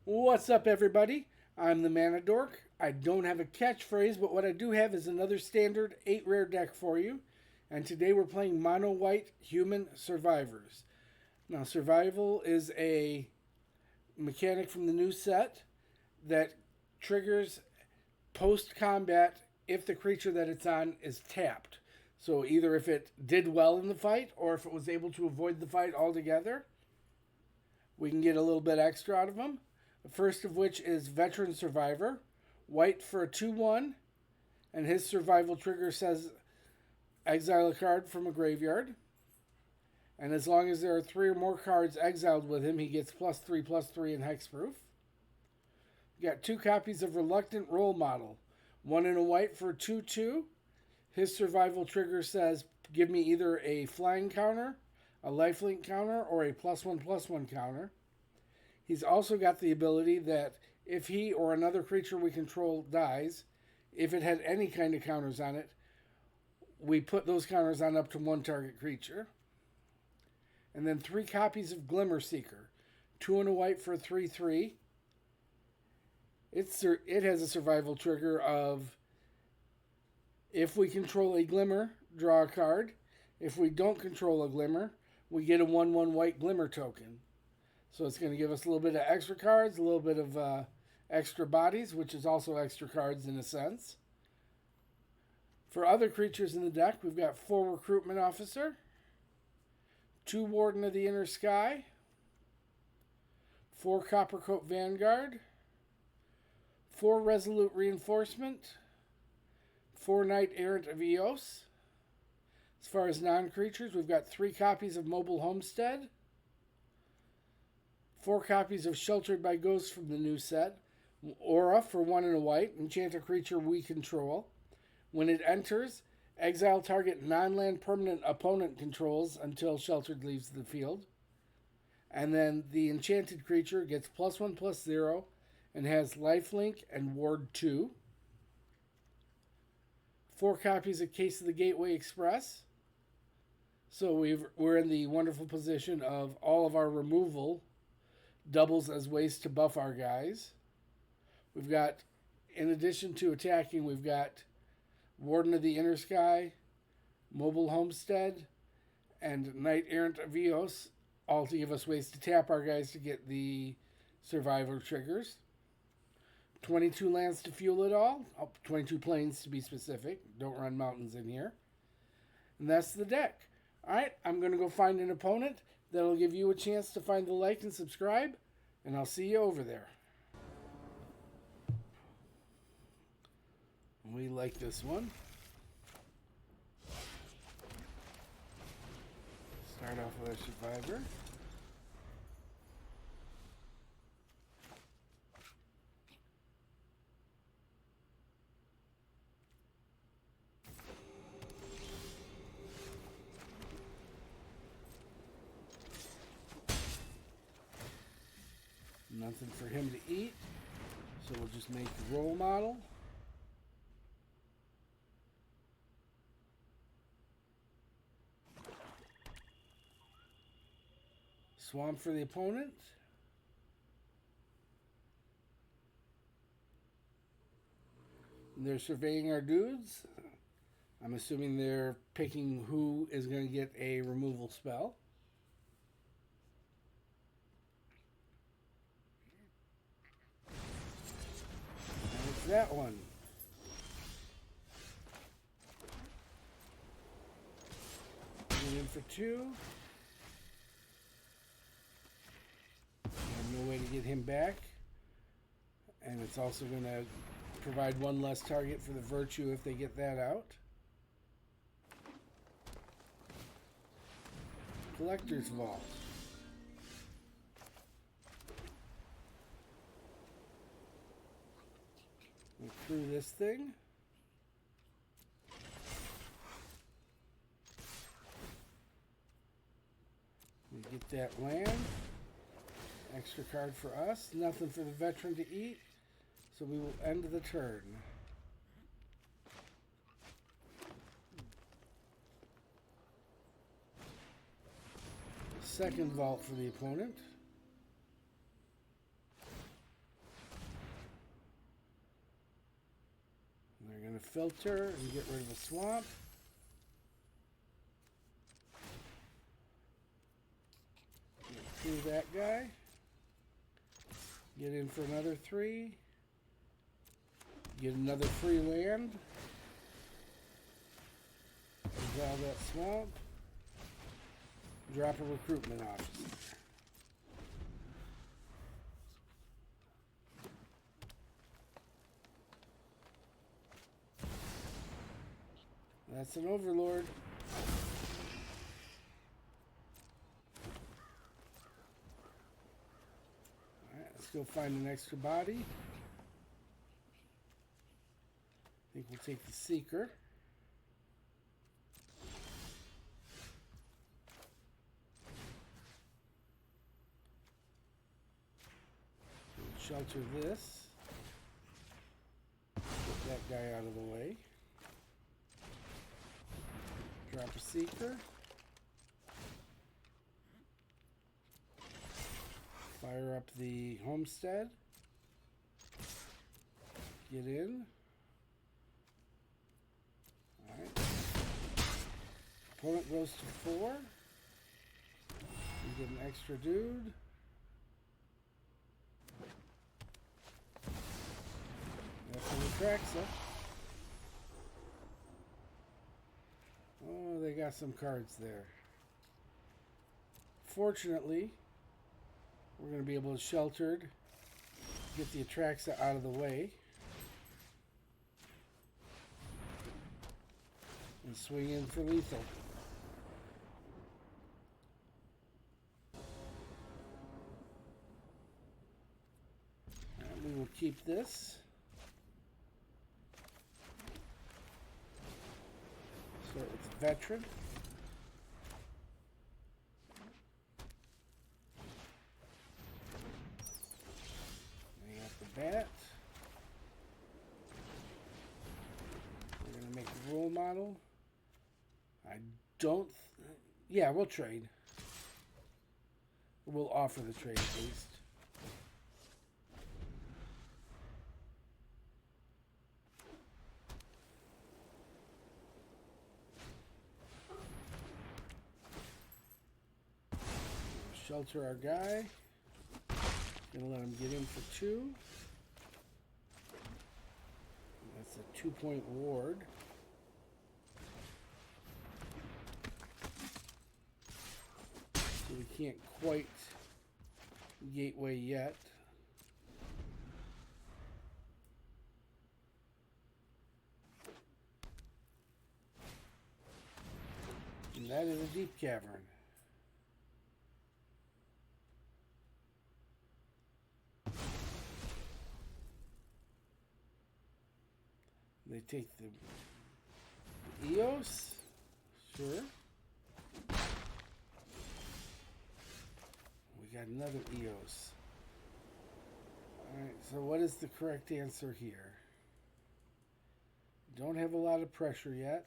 What's up, everybody? I'm the Mana Dork. I don't have a catchphrase, but what I do have is another standard 8 rare deck for you. And today we're playing Mono White Human Survivors. Now, survival is a mechanic from the new set that triggers post combat if the creature that it's on is tapped. So, either if it did well in the fight or if it was able to avoid the fight altogether, we can get a little bit extra out of them. The first of which is Veteran Survivor. White for a 2-1. And his survival trigger says exile a card from a graveyard. And as long as there are 3 or more cards exiled with him, he gets +3/+3 in hexproof. We got 2 copies of Reluctant Role Model. 1 in a white for a 2-2. His survival trigger says give me either a flying counter, a lifelink counter, or a +1/+1 counter. He's also got the ability that if he or another creature we control dies, if it had any kind of counters on it, we put those counters on up to 1 target creature. And then 3 copies of Glimmer Seeker. 2 in a white for a 3-3. It has a survival trigger of if we control a Glimmer, draw a card. If we don't control a Glimmer, we get a 1/1 white Glimmer token. So it's going to give us a little bit of extra cards, a little bit of extra bodies, which is also extra cards in a sense. For other creatures in the deck, we've got 4 Recruitment Officer, 2 Warden of the Inner Sky, 4 Coppercoat Vanguard, 4 Resolute Reinforcement, 4 Knight-Errant of Eos. As far as non-creatures, we've got 3 copies of Mobile Homestead, 4 copies of Sheltered by Ghosts from the new set. Aura for 1 in a white. Enchant a creature we control. When it enters, exile target non-land permanent opponent controls until Sheltered leaves the field. And then the enchanted creature gets +1/+0 and has lifelink and ward 2. 4 copies of Case of the Gateway Express. So we're in the wonderful position of all of our removal doubles as ways to buff our guys. We've got, in addition to attacking, we've got Warden of the Inner Sky, Mobile Homestead, and Knight-Errant of Eos, all to give us ways to tap our guys to get the survivor triggers. 22 lands to fuel it all. 22 plains to be specific. Don't run mountains in here. And that's the deck. Alright, I'm going to go find an opponent. That'll give you a chance to find the like and subscribe. And I'll see you over there. We like this one. Start off with our survivor. Nothing for him to eat, so we'll just make the role model. Swamp for the opponent. And they're surveying our dudes. I'm assuming they're picking who is going to get a removal spell. That one. Going in for 2. No way to get him back. And it's also going to provide 1 less target for the Virtue if they get that out. Collector's Vault. We'll through this thing. We get that land. Extra card for us. Nothing for the veteran to eat. So we will end the turn. Second vault for the opponent. filter and get rid of the swamp. Get through that guy. Get in for another 3. Get another free land. Resolve that swamp. Drop a recruitment officer. That's an overlord. Alright, let's go find an extra body. I think we'll take the Seeker. We'll shelter this. Get that guy out of the way. Drop a Seeker. Fire up the Homestead. Get in. Alright. Opponent goes to 4. We get an extra dude. That's an Atraxa. Oh, they got some cards there. Fortunately, we're going to be able to shelter, get the Atraxa out of the way, and swing in for lethal. And we will keep this. Start with the Veteran. We got the Bat. We're going to make a role model. I don't... Yeah, we'll trade. We'll offer the trade at least. Shelter our guy. Gonna let him get in for 2. That's a 2-point ward. So we can't quite gateway yet. And that is a deep cavern. They take the Eos, sure. We got another Eos. Alright, so what is the correct answer here? Don't have a lot of pressure yet.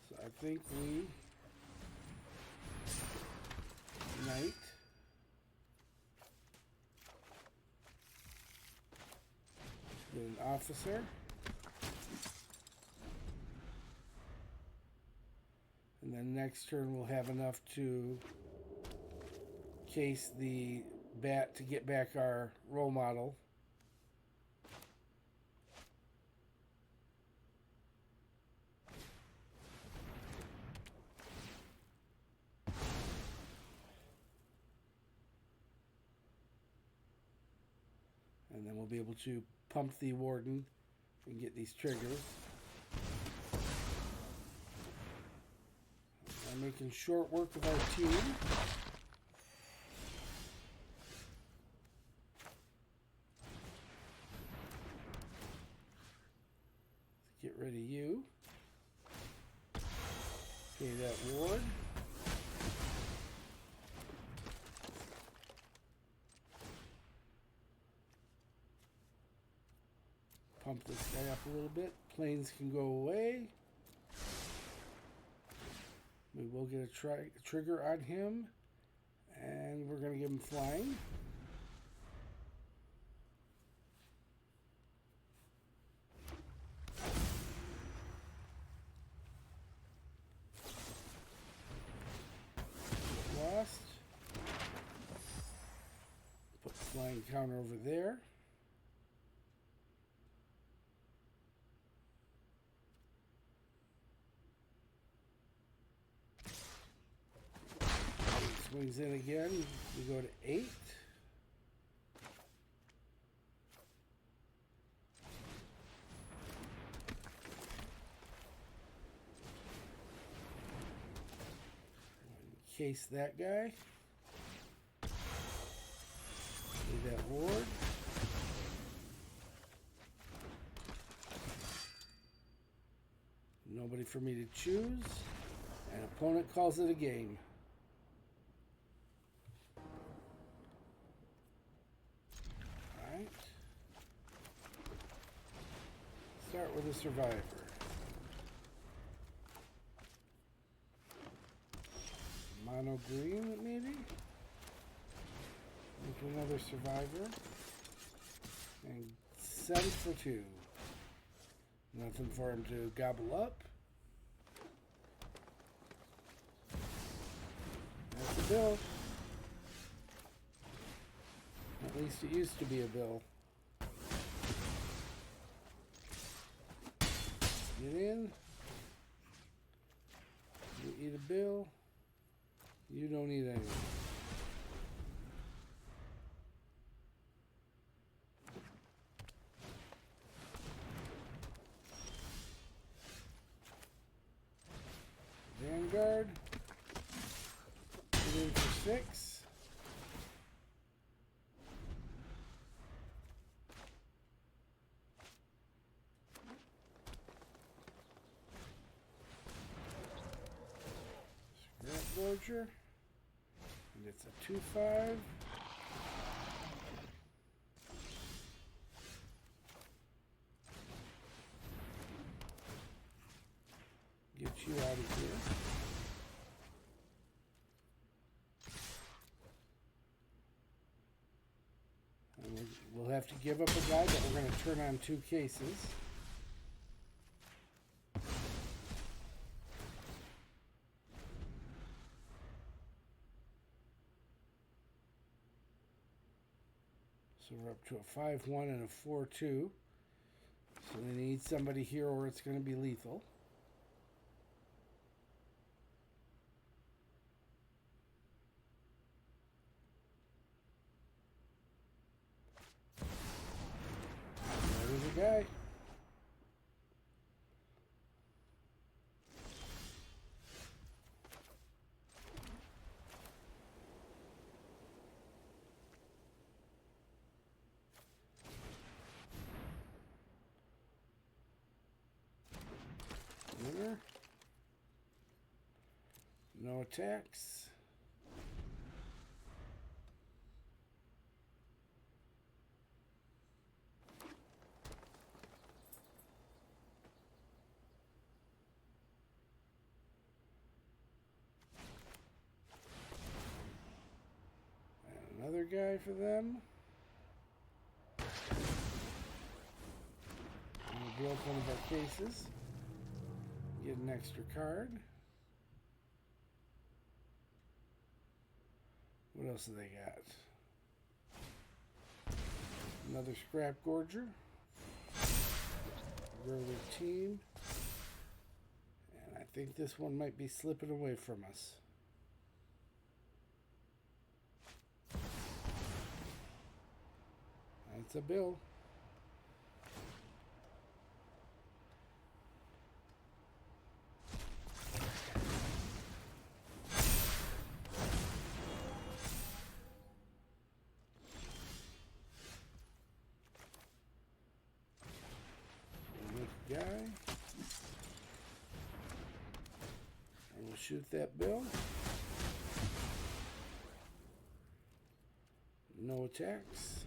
So I think we Knight. Get an officer. And then next turn we'll have enough to case the Bat to get back our role model. And then we'll be able to pump the Warden and get these triggers. I'm making short work of our team. Get rid of you. Okay, that ward. Pump this guy up a little bit. Planes can go away. We will get a trigger on him. And we're going to give him flying. Line counter over there. Swings in again. We go to 8. Case that guy. Do that ward. Nobody for me to choose. And opponent calls it a game. Alright. Start with a survivor. Mono green, maybe? Make another survivor. And 7 for 2. Nothing for him to gobble up. That's a bill. At least it used to be a bill. Get in. You eat a bill. You don't eat anything. Vanguard. Get in for 6. Scrap Gorger. And it's a 2/5. Get you out of here. And we'll have to give up a guy, but we're going to turn on 2 cases. So we're up to a 5-1 and a 4-2. So they need somebody here or it's going to be lethal. There's a guy. Winner. No attacks. And another guy for them. And we'll build one of our cases. Get an extra card. What else have they got? Another Scrap Gorger. Grow their team. And I think this one might be slipping away from us. That's a bill. Guy. And we'll shoot that bill. No attacks.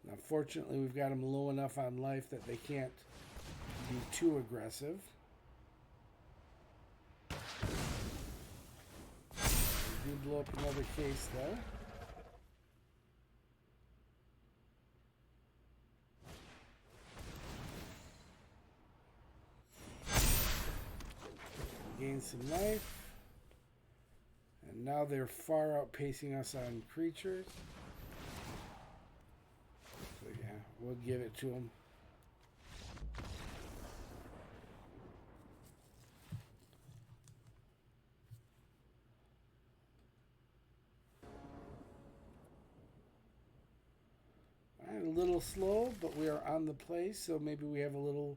Now, fortunately, we've got them low enough on life that they can't be too aggressive. We do blow up another case, though. Gain some life. And now they're far outpacing us on creatures. So yeah, we'll give it to them. A little slow, but we are on the play, so maybe we have a little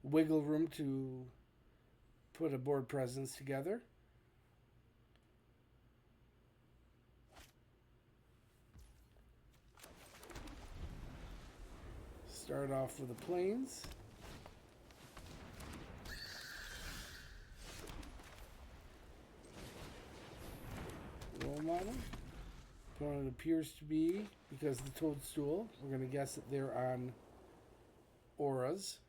wiggle room to put a board presence together. Start off with the plains. Role model. Opponent appears to be, because the toadstool, we're going to guess that they're on auras.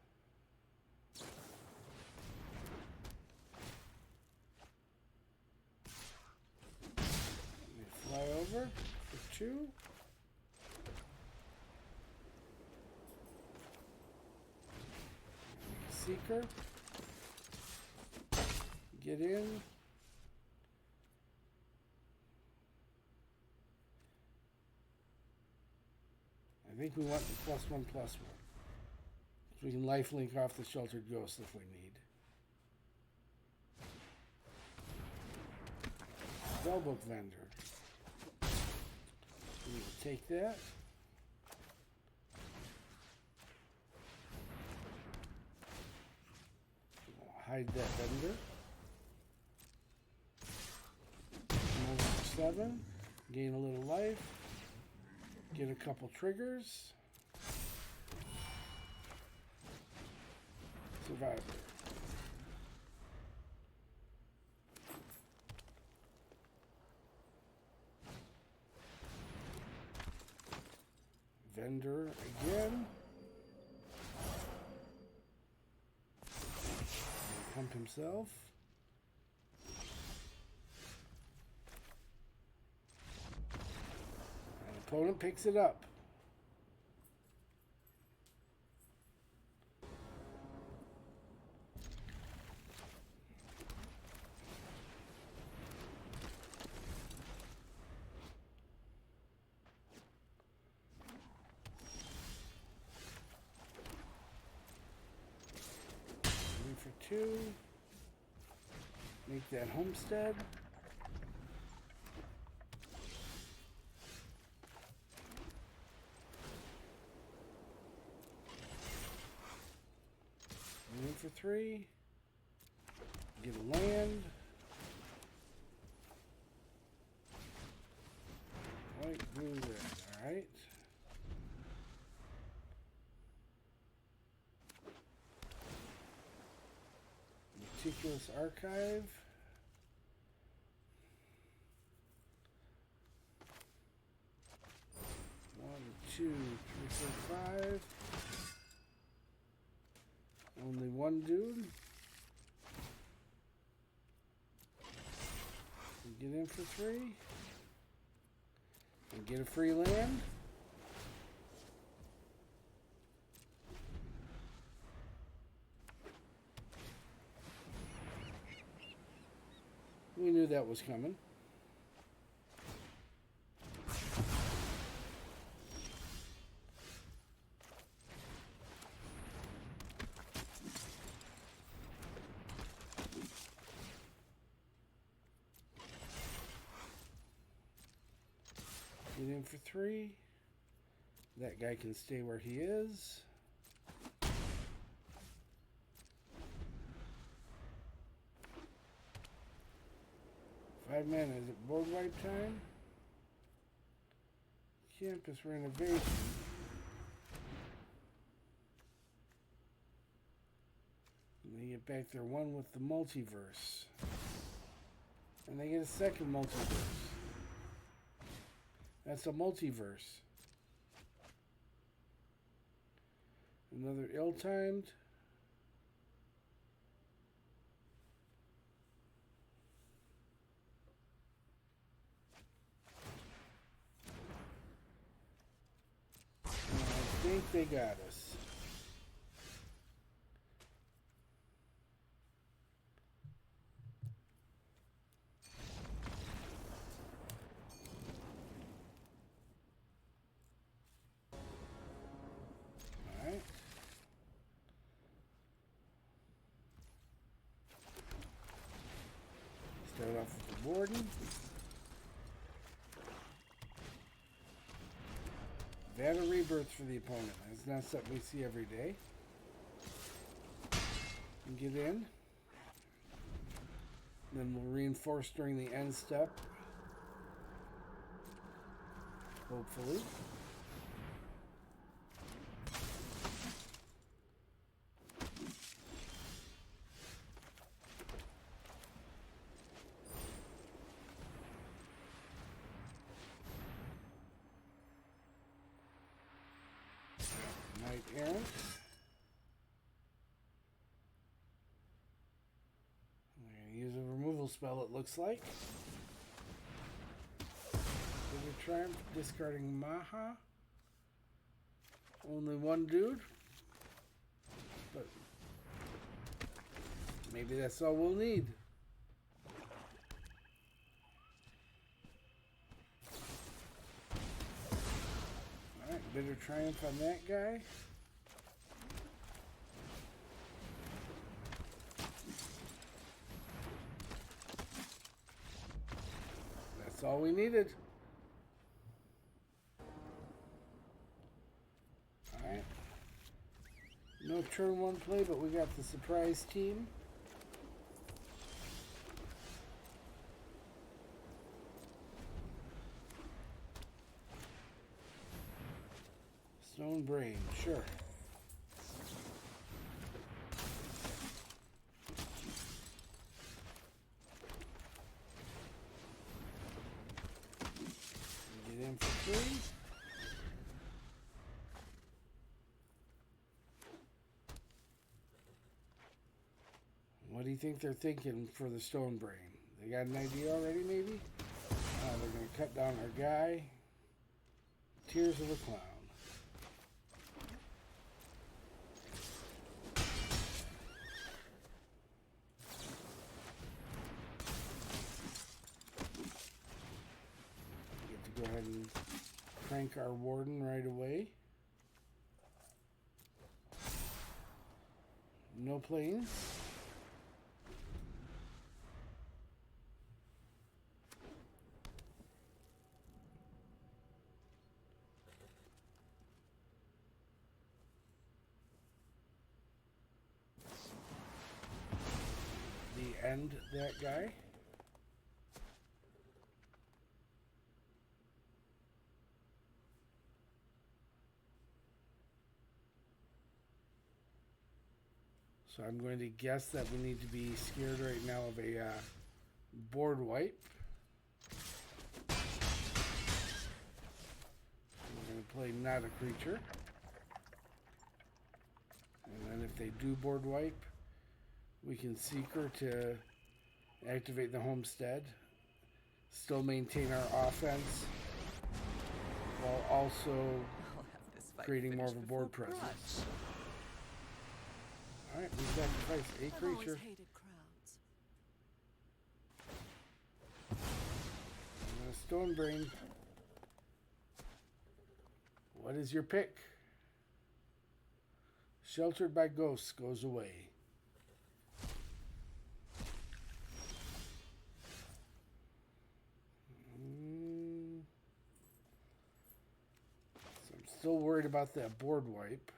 They fly over for 2. Seeker. Get in. I think we want the +1/+1. So we can lifelink off the Sheltered Ghost if we need. Spellbook Vendor. We will take that. We'll hide that vendor. Move to 7. Gain a little life. Get a couple triggers. Survivor. Vendor again. Pump himself. Opponent picks it up. Three for 2. Make that homestead. For 3. Get a land. White, blue, red. Alright. Meticulous Archive. One, two, three, four, 5. Only one dude. Get in for 3. And get a free land. We knew that was coming. Get in for 3. That guy can stay where he is. Five mana. Is it board wipe time? Campus renovation. And they get back their 1 with the multiverse. And they get a second multiverse. That's a multiverse. Another ill-timed. I think they got us. Start off with the Warden. Battle Rebirth for the opponent. That's not something we see every day. And get in. Then we'll reinforce during the end step. Hopefully. Knight-Errant. I'm going to use a removal spell, it looks like. Triumph, discarding Maha. Only one dude. But maybe that's all we'll need. Alright, Bitter Triumph on that guy. That's all we needed. Alright. No turn one play, but we got the surprise team. Stone Brain, sure. Get in for free. What do you think they're thinking for the Stone Brain? They got an idea already, maybe? They're going to cut down our guy. Tears of a Clown. Get to go ahead and crank our Warden right away. No planes. End that guy. So I'm going to guess that we need to be scared right now of a board wipe. We're going to play not a creature. And then if they do board wipe, we can Seeker to activate the Homestead, still maintain our offense, while also creating more of a board presence. Alright, we sacrifice a creature. And a Stone Brain. What is your pick? Sheltered by Ghosts goes away. Still worried about that board wipe,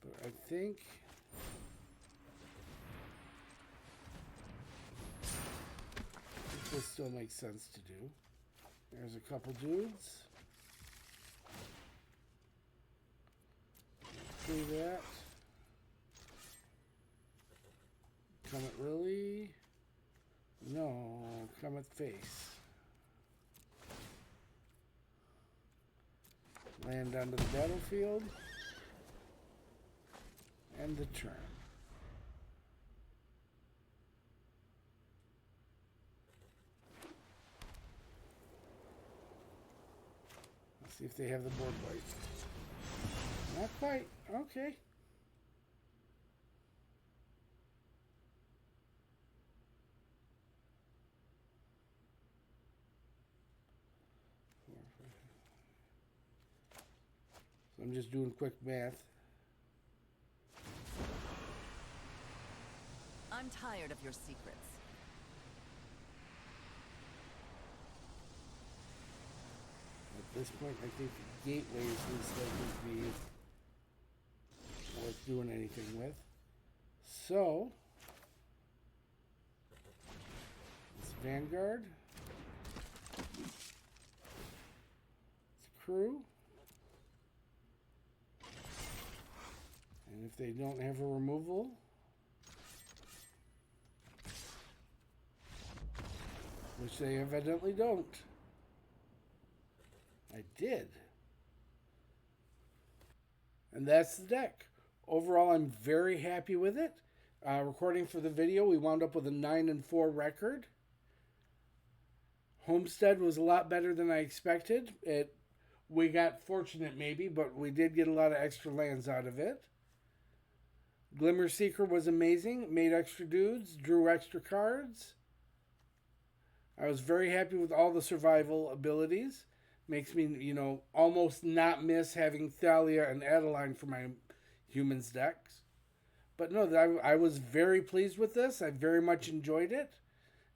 but I think this still makes sense to do. There's a couple dudes. Do that. Comet Lily. No, Comet Face. Land onto the battlefield. End the turn. Let's see if they have the board wipe. Not quite. Okay. So I'm just doing quick math. I'm tired of your secrets. At this point, I think the gateway is least likely to be worth doing anything with. So, it's Vanguard. It's crew. And if they don't have a removal, which they evidently don't. I did. And that's the deck. Overall, I'm very happy with it. Recording for the video, we wound up with a 9-4 record. Homestead was a lot better than I expected. We got fortunate maybe, but we did get a lot of extra lands out of it. Glimmer Seeker was amazing. Made extra dudes, drew extra cards. I was very happy with all the survival abilities. Makes me, almost not miss having Thalia and Adeline for my humans decks. But no, I was very pleased with this. I very much enjoyed it.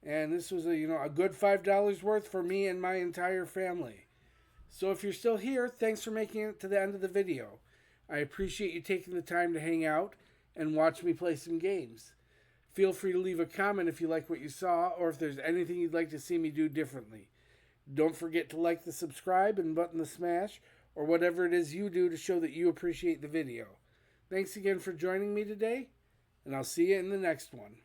And this was a good $5 worth for me and my entire family. So if you're still here, thanks for making it to the end of the video. I appreciate you taking the time to hang out and watch me play some games. Feel free to leave a comment if you like what you saw or if there's anything you'd like to see me do differently. Don't forget to like the subscribe and button the smash or whatever it is you do to show that you appreciate the video. Thanks again for joining me today, and I'll see you in the next one.